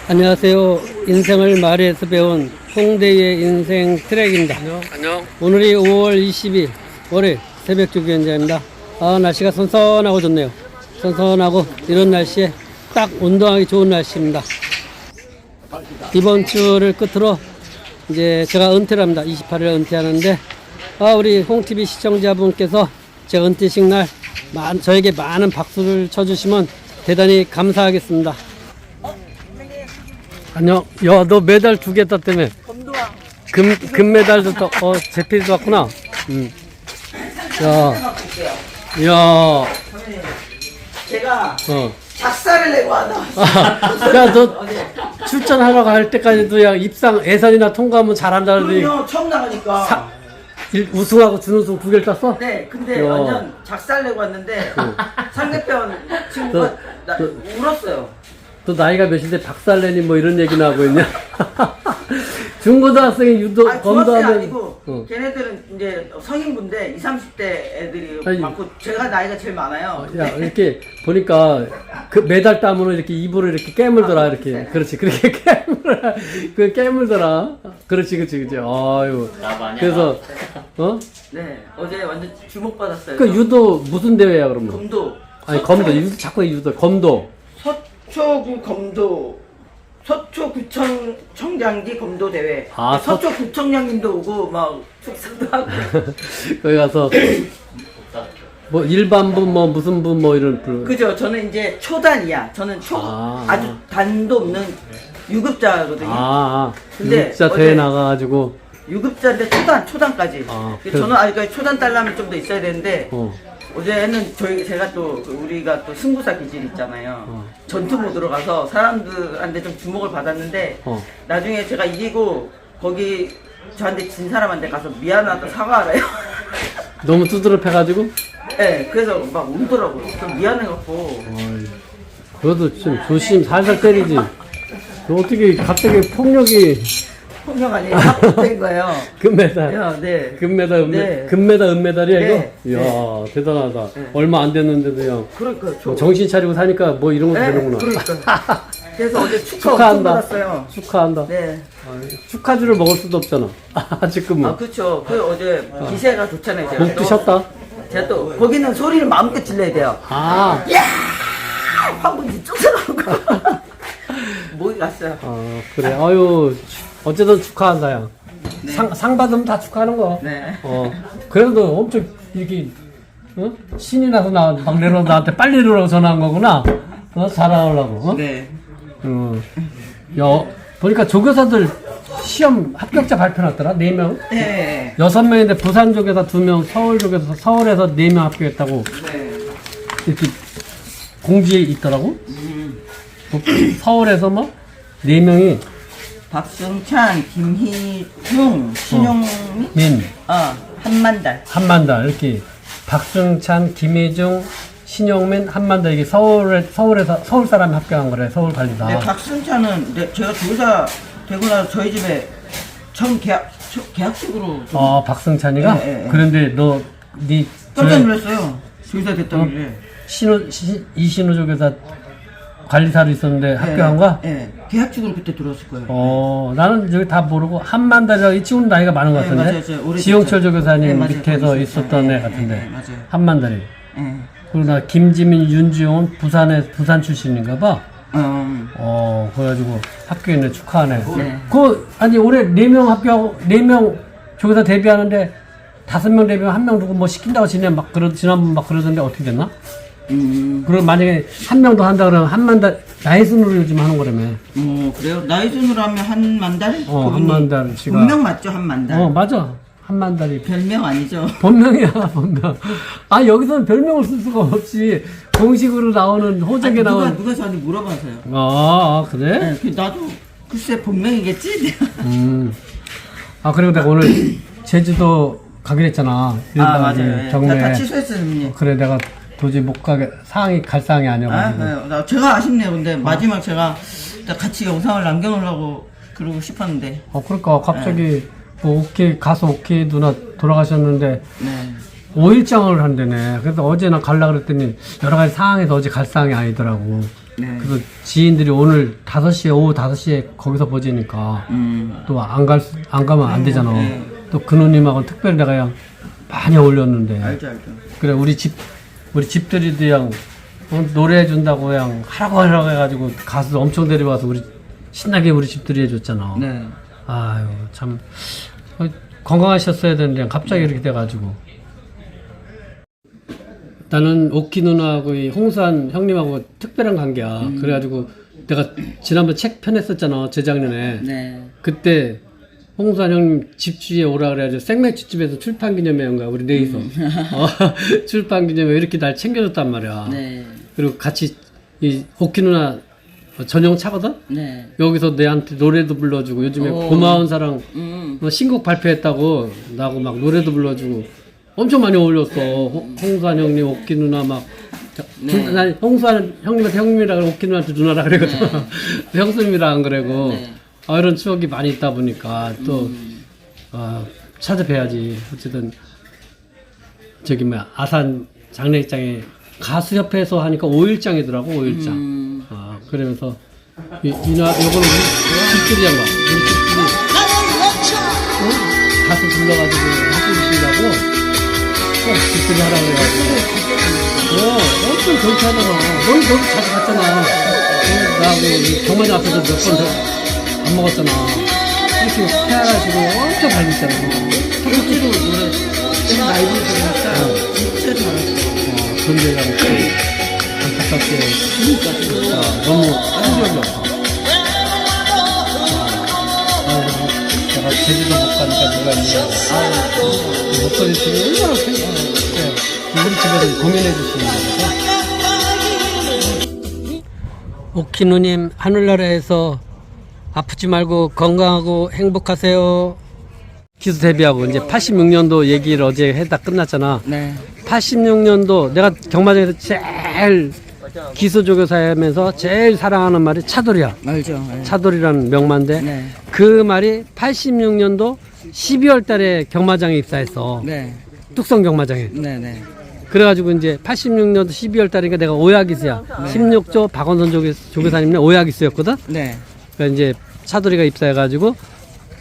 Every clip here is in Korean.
안녕하세요. 인생을 말에서 배운 홍대의 인생 트랙입니다. 안녕. 오늘이 5월 22일 월요일 새벽 주기현장입니다. 날씨가 선선하고 좋네요. 선선하고 이런 날씨에 딱 운동하기 좋은 날씨입니다. 이번 주를 끝으로 이제 제가 은퇴를 합니다. 28일 은퇴하는데 우리 홍TV 시청자분께서 제 은퇴식 날 저에게 많은 박수를 쳐주시면 대단히 감사하겠습니다. 안녕. 야, 너 메달 2개 땄다며. 검도왕. 금메달도 또, 제필도 왔구나. 야, 제가 어. 작사를 내고 하나. 야, 너 출전하러 갈 때까지도 야, 예선이나 통과하면 잘한다 그러더니 그럼요, 처음 나가니까. 우승하고 준우승 2개를 땄어? 네, 근데 야. 완전 작사를 내고 왔는데 상대편 친구가 울었어요. 너 나이가 몇인데 박살내니 뭐 이런 얘기나 하고 있냐? 중고등학생이 유도 아니, 검도하면 중학생 아니고 걔네들은 이제 성인분데 20, 30대 애들이 아니, 많고 제가 나이가 제일 많아요. 야, 이렇게 보니까 그 메달 따면 이렇게 입으로 이렇게 깨물더라, 이렇게. 그렇지, 그렇게 깨물더라. 그렇지. 아유. 그래서, 네, 어제 완전 주목받았어요. 그 유도 무슨 대회야, 그러면? 검도. 아니, 검도, 유도, 자꾸 유도, 검도. 서초구 검도. 서초구청 청장기 검도 대회. 아, 서초구청장님도 오고 막 축사도 하고. 거기 가서, 뭐, 일반부, 뭐, 무슨 부, 뭐, 이런 부. 그죠? 저는 이제 초단이야. 저는 아주 단도 없는 유급자거든요. 근데 진짜 대회 나가가지고. 유급자인데 초단까지. 저는 아직까지 초단 딸라면 좀 더 있어야 되는데. 어제는 제가 또 우리가 또 승부사 기질 있잖아요. 전투 모드로 가서 사람들한테 좀 주목을 받았는데 나중에 제가 이기고 거기 저한테 진 사람한테 가서 미안하다 사과하래요. 너무 두드러 패가지고? 네, 그래서 막 울더라고요. 좀 미안해갖고. 그래도 좀 조심, 살살 때리지. 너 어떻게 갑자기 폭력이. 폭력 아니에요. 합법된 거예요. 금메달. 네. 금메달, 네. 금메달, 은메달이야, 네. 이거? 이야, 대단하다. 얼마 안 됐는데도 형. 그러니까 정신 차리고 사니까 뭐 이런 것도 되는구나. 그러니까. 그래서 어제 축하 엄청 축하한다. 받았어요. 축하한다. 네. 축하주를 먹을 수도 없잖아. 지금은. 그쵸. 그 어제 기세가 좋잖아요. 제가 목 또. 드셨다? 제가 또 거기는 소리를 마음껏 질러야 돼요. 야! 황분지 쫓아가고. 목이 갔어요. 그래. 아유, 어쨌든 축하한다, 야. 네. 상 받으면 다 축하하는 거. 네. 그래도 엄청 이렇게, 신이 나서 막 내려 나한테 빨리 이러라고 전화한 거구나. 잘하려고. 네. 야, 보니까 조교사들 시험 합격자 발표 났더라? 4명? 네. 6명인데 부산 조교사 2명, 서울 조교사, 서울에서 4명 합격했다고 네. 이렇게 공지에 있더라고? 서울에서 뭐? 4명이 박승찬, 김희중, 신용민, 한만달. 한만달, 이렇게. 박승찬, 김혜중, 신용민, 한만달, 이게 서울에서, 서울 사람이 합격한 거래, 서울 관리사. 네, 박승찬은 제가 조교사 되고 나서 저희 집에 처음 계약식으로. 박승찬이가? 네. 그런데 깜짝 놀랐어요. 조교사 됐다고 그래. 이신호 조교사 관리사로 있었는데 합격한 거야? 네. 계약직으로 그때 들어왔을 거예요. 나는 저기 다 모르고 한만달이라고 이 친구는 나이가 많은 것 같은데. 맞아요. 지용철 조교사님 네, 맞아요. 밑에서 거기 있었던 있었어요. 애 같은데. 네, 맞아요. 한만달이. 네. 그리고 나 김지민, 윤지용은 부산 출신인가 봐. 그래가지고 합격했네. 축하하네. 네. 아니 올해 4명 합격하고 4명 조교사 데뷔하는데 5명 데뷔하면 1명 누구 뭐 시킨다고 지난번 막 그러던데 어떻게 됐나? 그럼 만약에 1명 더 한다 그러면 한만달 나이 순으로 요즘 하는 거라며. 그래요? 나이 순으로 하면 한만달? 한만달 씨가. 본명 맞죠? 한만달? 맞아. 한만달이. 별명 아니죠? 본명이야, 본명. 여기서는 별명을 쓸 수가 없지. 공식으로 나오는, 호적에 나오는. 누가 저한테 물어봐서요. 그래? 네, 나도 글쎄 본명이겠지? 그리고 내가 오늘 제주도 가기로 했잖아. 맞아요. 경매. 다 취소했어요. 그래, 내가 도저히 못 가게, 갈 상황이 아니어가지고. 제가 아쉽네요. 근데 마지막 제가 같이 영상을 남겨놓으려고 그러고 싶었는데. 그러니까 갑자기 뭐 오케이, 가서 오케이 누나 돌아가셨는데. 네. 5일장을 한대네. 그래서 어제 나 갈라 그랬더니 여러 가지 상황에서 어제 갈 상황이 아니더라고. 네. 그래서 지인들이 오늘 5시에, 오후 5시에 거기서 보지니까 또 안 가면 안 되잖아. 네. 또 그 누님하고 특별히 내가 그냥 많이 어울렸는데. 알죠. 그래, 우리 집들이도 그냥 노래해 준다고 그냥 하라고 해가지고 가수 엄청 데려와서 우리 신나게 우리 집들이 해줬잖아. 네. 아유, 참. 건강하셨어야 되는데 갑자기 이렇게 돼가지고. 나는 오키 누나하고 이 홍수환 형님하고 특별한 관계야. 그래가지고 내가 지난번 책 펴냈었잖아, 재작년에. 네. 그때 홍수환 형님 집주위에 오라 그래가지고 생맥주집에서 출판기념회인가 우리 넷이서 출판기념회 이렇게 날 챙겨줬단 말이야. 네. 그리고 같이 이 오키 누나 전용 차거든? 네. 여기서 내한테 노래도 불러주고 요즘에 고마운 사랑 신곡 발표했다고 나하고 막 노래도 불러주고 엄청 많이 어울렸어. 홍수환 형님, 오키 누나 막. 난 홍수환 형님한테 형님이라 그러고 오키 누나한테 누나라 그러거든. 형수님이라 안 그러고. 네. 이런 추억이 많이 있다 보니까 또 찾아뵈야지. 어쨌든 저기 뭐야 아산 장례식장에 가수협회에서 하니까 5일장이더라고. 5일장. 그러면서 요거는 우리 집들이란 거. 우리 집들이 가수 불러가지고 해주신다고 꼭 집들이 하라고 그래가지고 엄청 그렇게 하다가 너도 자주 갔잖아. 나하고 경마장 앞에서 몇 번 안 먹었잖아. 이렇게 태어나시고 엄청 밝았잖아. 실제로 노래 라이브 들으니까 진짜 잘하시더라고요. 그런 데가 안타깝게 너무 충격이었어. 내가 제주도 못 가니까 누가 있냐. 목소리 지금 얼마나 우리 집에서 공연해 주시는 거죠. 오키 누님 하늘나라에서 아프지 말고 건강하고 행복하세요. 기수 데뷔하고 이제 86년도 얘기를 어제 해다 끝났잖아. 네. 86년도 내가 경마장에서 제일 기수조교사 하면서 제일 사랑하는 말이 차돌이야. 알죠. 네. 차돌이라는 명마인데 네. 그 말이 86년도 12월 달에 경마장에 입사했어. 네. 뚝성 경마장에. 네. 네. 그래가지고 이제 86년도 12월 달이니까 내가 오야기수야. 16조 박원선 조교사님네 오야기수였거든. 네. 그러니까 이제 차돌이가 입사해가지고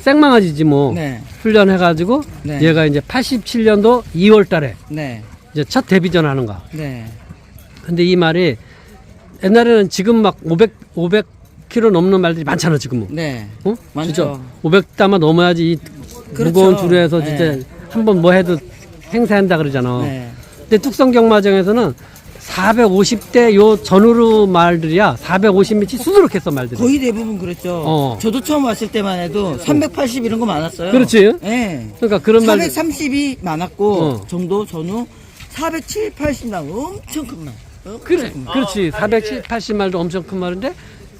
생망아지지 뭐 네. 훈련해가지고 네. 얘가 이제 87년도 2월달에 네. 이제 첫 데뷔전 하는 거야. 네. 근데 이 말이 옛날에는 지금 막 500kg 넘는 말들이 많잖아 지금은. 네. 어? 많죠. 진짜 500담아 넘어야지 이 그렇죠. 무거운 주로해서 진짜 네. 한번 뭐 해도 행사한다 그러잖아. 네. 근데 뚝성 경마장에서는 450대 요 전후로 말들이야. 450m 수두룩했어 말들이. 거의 대부분 그랬죠. 저도 처음 왔을 때만 해도 380 이런 거 많았어요. 그렇지. 네. 그러니까 그런 말. 430이 많았고 어. 정도 전후 470, 80 나면 엄청 큰 말. 그래, 그렇지. 470, 80 말도 엄청 큰 말인데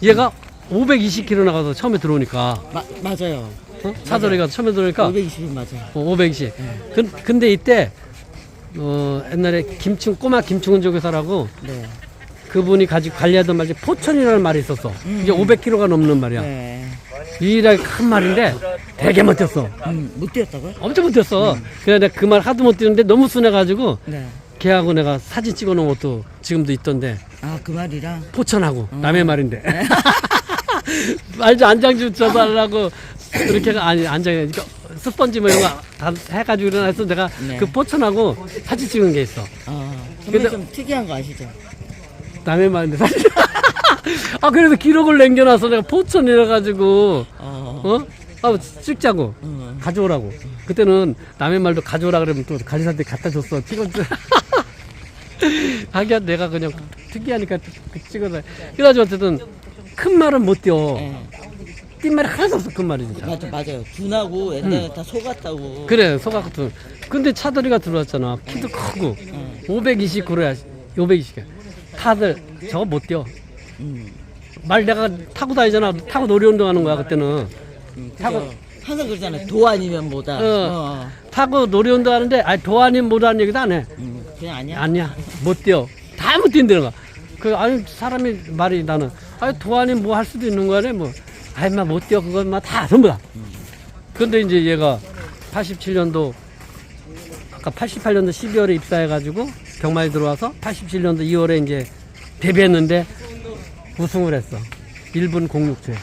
얘가 520kg 나가서 처음에 들어오니까 맞아요. 차돌이가 처음에 들어오니까 520이 맞아요. 520. 근데 이때 옛날에 꼬마 김충은 조교사라고 네. 그분이 가지고 관리하던 말이 포천이라는 말이 있었어. 이게 500kg가 넘는 말이야. 네. 유일하게 큰 말인데 되게 못 뛰었어. 못 뛰었다고요? 엄청 못 뛰었어. 그래서 내가 그 말 하도 못 뛰는데 너무 순해가지고 네. 걔하고 내가 사진 찍어 놓은 것도 지금도 있던데 아, 그 말이랑? 포천하고 남의 말인데. 말좀 안장 좀 줘달라고 그렇게 아니 안장이 스펀지 뭐 이런 거 다 해가지고 일어나서 내가 네. 그 포천하고 사진 찍은 게 있어. 선배 근데- 좀 특이한 거 아시죠? 남의 말인데 사진. 그래서 기록을 남겨놔서 내가 포천 이래가지고 찍자고 가져오라고. 그때는 남의 말도 가져오라 그러면 또 관리사한테 갖다 줬어. 찍어줘. 하긴 내가 그냥 특이하니까 찍어서. 그래가지고 어쨌든 큰 말은 못 뛰어. 뛴 말이 하나도 없어. 큰 말이 진짜. 맞아요. 둔하고 옛날에 다 속았다고. 그래 소가 같은. 근데 차돌이가 들어왔잖아. 키도 크고 529야. 520개. 다들 저거 못 뛰어. 말 내가 타고 다니잖아. 타고 놀이운동 하는 거야 그때는. 타고 항상 그러잖아요. 도 아니면 뭐다. 타고 놀이운동 하는데 도 아니면 뭐라는 얘기도 안 해. 그냥 아니야? 아니야 못 뛰어. 다 못 뛴다는 거야. 아니 사람이 말이 나는 도 아니면 뭐 할 수도 있는 거네 뭐. 마 못 뛰어 그건 다 전부 다. 근데 이제 얘가 87년도 아까 88년도 12월에 입사해가지고 경마에 들어와서 87년도 2월에 이제 데뷔했는데 우승을 했어. 1분 06초에.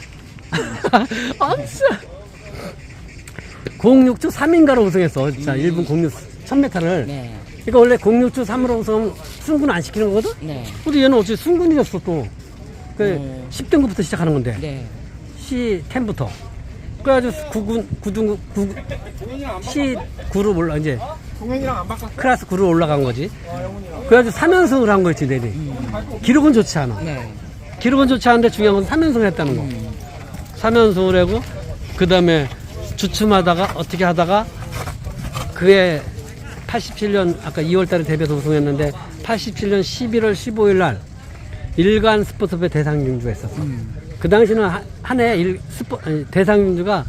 아, 진짜. 06초 3인가로 우승했어. 진짜 1분 06, 1000m를. 네. 그러니까 원래 06초 3으로 우승하면 승군 안 시키는 거거든? 네. 근데 얘는 어찌 승군이 됐어, 또. 그 10등급부터 시작하는 건데. 네. C10부터. 그래가지고 9로 올라, 이제. 클래스 9로 올라간 거지. 그래가지고 3연승을 한 거였지, 내리. 기록은 좋지 않아. 네. 기록은 좋지 않은데 중요한 건 3연승을 했다는 거. 3연승을 하고, 그 다음에 주춤하다가, 어떻게 하다가, 그해 87년, 아까 2월 달에 데뷔해서 우승했는데, 87년 11월 15일 날, 일간 스포츠배 대상경주가 있었어. 그 당시는 한 해 대상경주가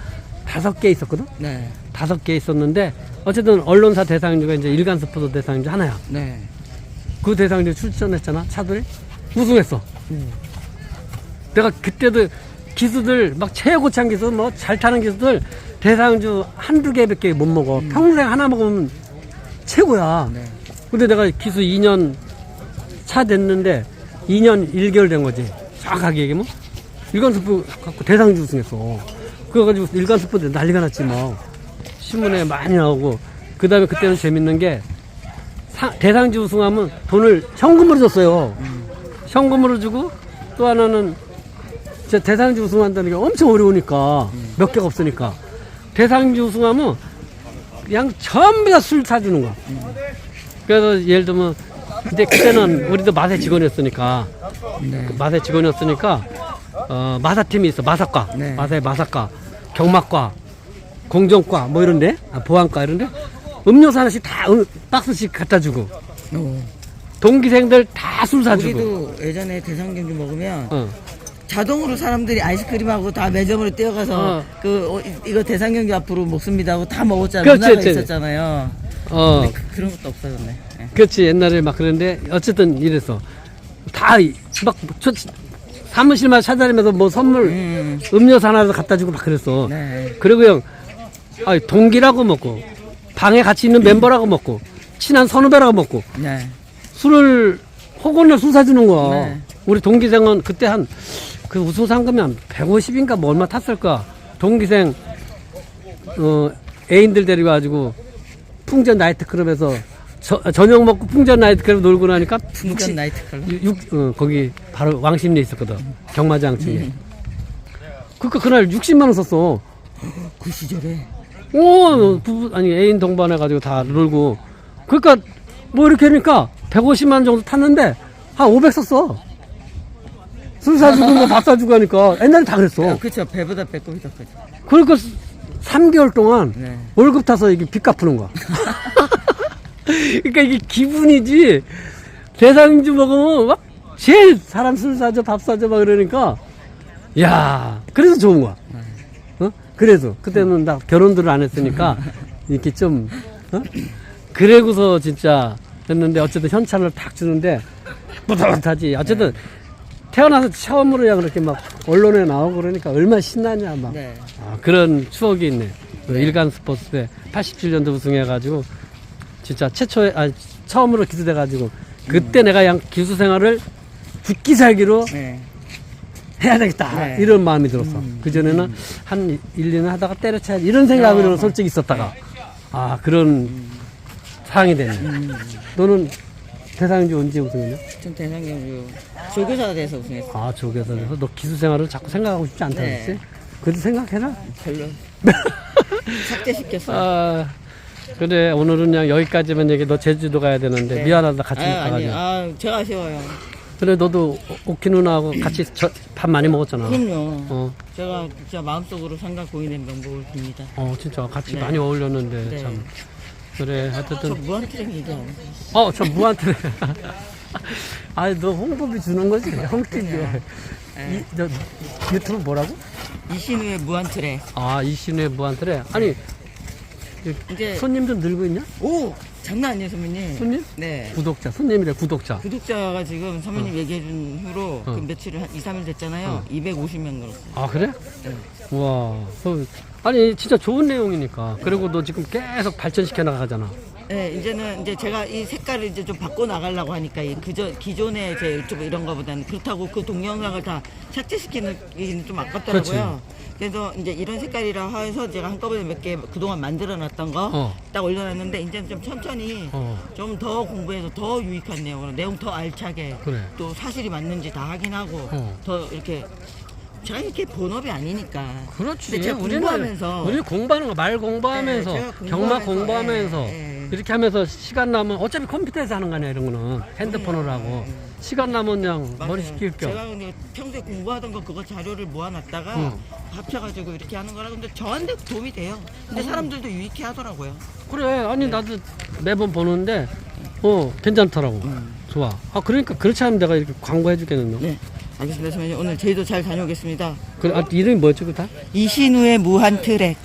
5개 있었거든? 네. 5개 있었는데, 어쨌든 언론사 대상경주가 이제 일간 스포츠 대상경주 하나야. 네. 그 대상경주 출전했잖아, 차들이. 우승했어. 내가 그때도 기수들, 막 최고창 기수, 뭐 잘 타는 기수들, 대상주 한두 개밖에 못 먹어. 평생 하나 먹으면 최고야. 네. 근데 내가 기수 2년 차 됐는데, 2년 1개월 된 거지. 정확하게 얘기하면. 일간스포 갖고 대상주 우승했어. 그래가지고 일간스포 난리가 났지 뭐. 신문에 많이 나오고. 그 다음에 그때는 재밌는 게, 대상주 우승하면 돈을 현금으로 줬어요. 현금으로 주고, 또 하나는, 대상주 우승한다는 게 엄청 어려우니까. 몇 개가 없으니까. 대상주 우승하면, 그냥 전부 다 술 사주는 거야. 그래서 예를 들면, 근데 그때는 우리도 마세 직원이었으니까, 마세 직원이었으니까, 마사팀이 있어, 마사과. 네. 마사의 마사과, 경마과, 공정과, 뭐 이런데, 보안과 이런데, 음료수 하나씩 다 박스씩 갖다 주고, 동기생들 다 술 사주고. 우리도 예전에 대상경주 먹으면 어. 자동으로 사람들이 아이스크림하고 다 매점으로 뛰어가서 이거 대상경주 앞으로 먹습니다 하고 다 먹었잖아요. 그렇지, 문화가 그렇지. 있었잖아요. 근데 그런 것도 없어졌네. 네. 그렇지, 옛날에 막 그랬는데, 어쨌든 이랬어. 다, 막, 사무실만 찾아다니면서 뭐 선물, 음료수 하나 갖다 주고 막 그랬어. 네. 그리고 형, 동기라고 먹고, 방에 같이 있는 멤버라고 먹고, 친한 선후배라고 먹고, 네. 술을, 혹은 술 사주는 거야. 네. 우리 동기생은 그때 그 우승 상금이 한 150인가 뭐 얼마 탔을 거야. 동기생, 애인들 데려가지고, 풍전 나이트클럽에서 저녁 먹고 풍전 나이트클럽 놀고 나니까 풍전 나이트클럽? 거기 바로 왕십리에 있었거든. 경마장 중에. 그러니까 그날 60만 원 썼어. 그 시절에? 애인 동반해가지고 다 놀고. 그러니까 뭐 이렇게 하니까 150만 원 정도 탔는데 한 500 썼어. 술 사주고 뭐 밥 사주고 하니까 옛날에 다 그랬어. 그쵸. 배보다 배꼽이 더 크죠. 그러니까 3개월 동안 네. 월급 타서 이게 빚 갚는 거야. 그러니까 이게 기분이지. 대상주 먹으면 막 제일 사람 술 사줘, 밥 사줘 막 그러니까 야, 그래서 좋은 거야. 그래서 그때는 나 결혼들을 안 했으니까 이렇게 좀 그래고서 진짜 했는데 어쨌든 현찰을 탁 주는데 뿌듯하지. 어쨌든 태어나서 처음으로 그냥 그렇게 막 언론에 나오고 그러니까 얼마나 신나냐 막. 네. 그런 추억이 있네. 일간 스포츠대 87년도 우승해가지고 진짜 처음으로 기수돼가지고 그때 내가 그냥 기수 생활을 죽기 살기로 네. 해야 되겠다. 네. 이런 마음이 들었어. 그전에는 한 1, 2년 하다가 때려쳐야지 이런 생각으로 솔직히 있었다가 그런 상황이 됐네. 너는 대상주 언제 우승했냐? 전 대상경주 조교사가 돼서 우승했어요. 조교사 돼서 너 기수 생활을 자꾸 생각하고 싶지 않다 네. 그랬지? 그래도 생각해라. 별로. 삭제시켰어요. 그래, 오늘은 그냥 여기까지만 얘기. 너 제주도 가야 되는데 네. 미안하다 같이 못 아니, 가가지고. 제가 아쉬워요. 그래, 너도 오키 누나하고 같이 밥 많이 먹었잖아. 그럼요. 제가 진짜 마음속으로 상당 고인의 명복을 빕니다. 진짜 같이 네. 많이 어울렸는데 네. 참. 그래, 저 하여튼. 무한트랙 얘기 안 해요. 저 무한테. 너 홍보비 주는 거지? 형TV에. 저 유튜브 뭐라고? 이신우의 무한트랙. 이신우의 무한트래. 아니, 이제 손님 좀 늘고 있냐? 오 장난 아니에요 선배님. 손님? 네. 구독자, 손님이래, 구독자. 구독자가 지금 선배님 얘기해준 후로 그 며칠 한 2, 3일 됐잖아요. 250명 늘었어요. 그래? 네. 우와. 아니, 진짜 좋은 내용이니까. 그리고 너 지금 계속 발전시켜 나가잖아. 네, 이제는 이제 제가 이 색깔을 이제 좀 바꿔 나가려고 하니까 기존의 제 유튜브 이런 거보다는 그렇다고 그 동영상을 다 삭제시키는 게 좀 아깝더라고요. 그래서 이제 이런 색깔이라 해서 제가 한꺼번에 몇 개 그동안 만들어 놨던 거 딱 올려놨는데 이제는 좀 천천히 좀 더 공부해서 더 유익한 내용 더 알차게 그래. 또 사실이 맞는지 다 확인하고 더 이렇게 제가 이렇게 본업이 아니니까. 그렇지. 근데 제가 공부하면서 우리 공부하는 거 말 공부하면서 네, 제가 경마 공부하면서 예. 이렇게 하면서 시간 나면 어차피 컴퓨터에서 하는 거 아니야 이런 거는 핸드폰으로 하고 시간 나면 그냥 머리 맞아요. 식힐 겸. 제가 근데 평소에 공부하던 거 그거 자료를 모아놨다가 합쳐가지고 이렇게 하는 거라 근데 저한테 도움이 돼요. 근데 사람들도 유익해 하더라고요. 그래 아니 나도 매번 보는데 괜찮더라고. 좋아. 아 그러니까 그렇지 않으면 내가 이렇게 광고해 주겠는데. 네. 알겠습니다. 선생님 오늘 제주도 잘 다녀오겠습니다. 그래 이름이 뭐였지 그 다? 이신우의 무한 트랙.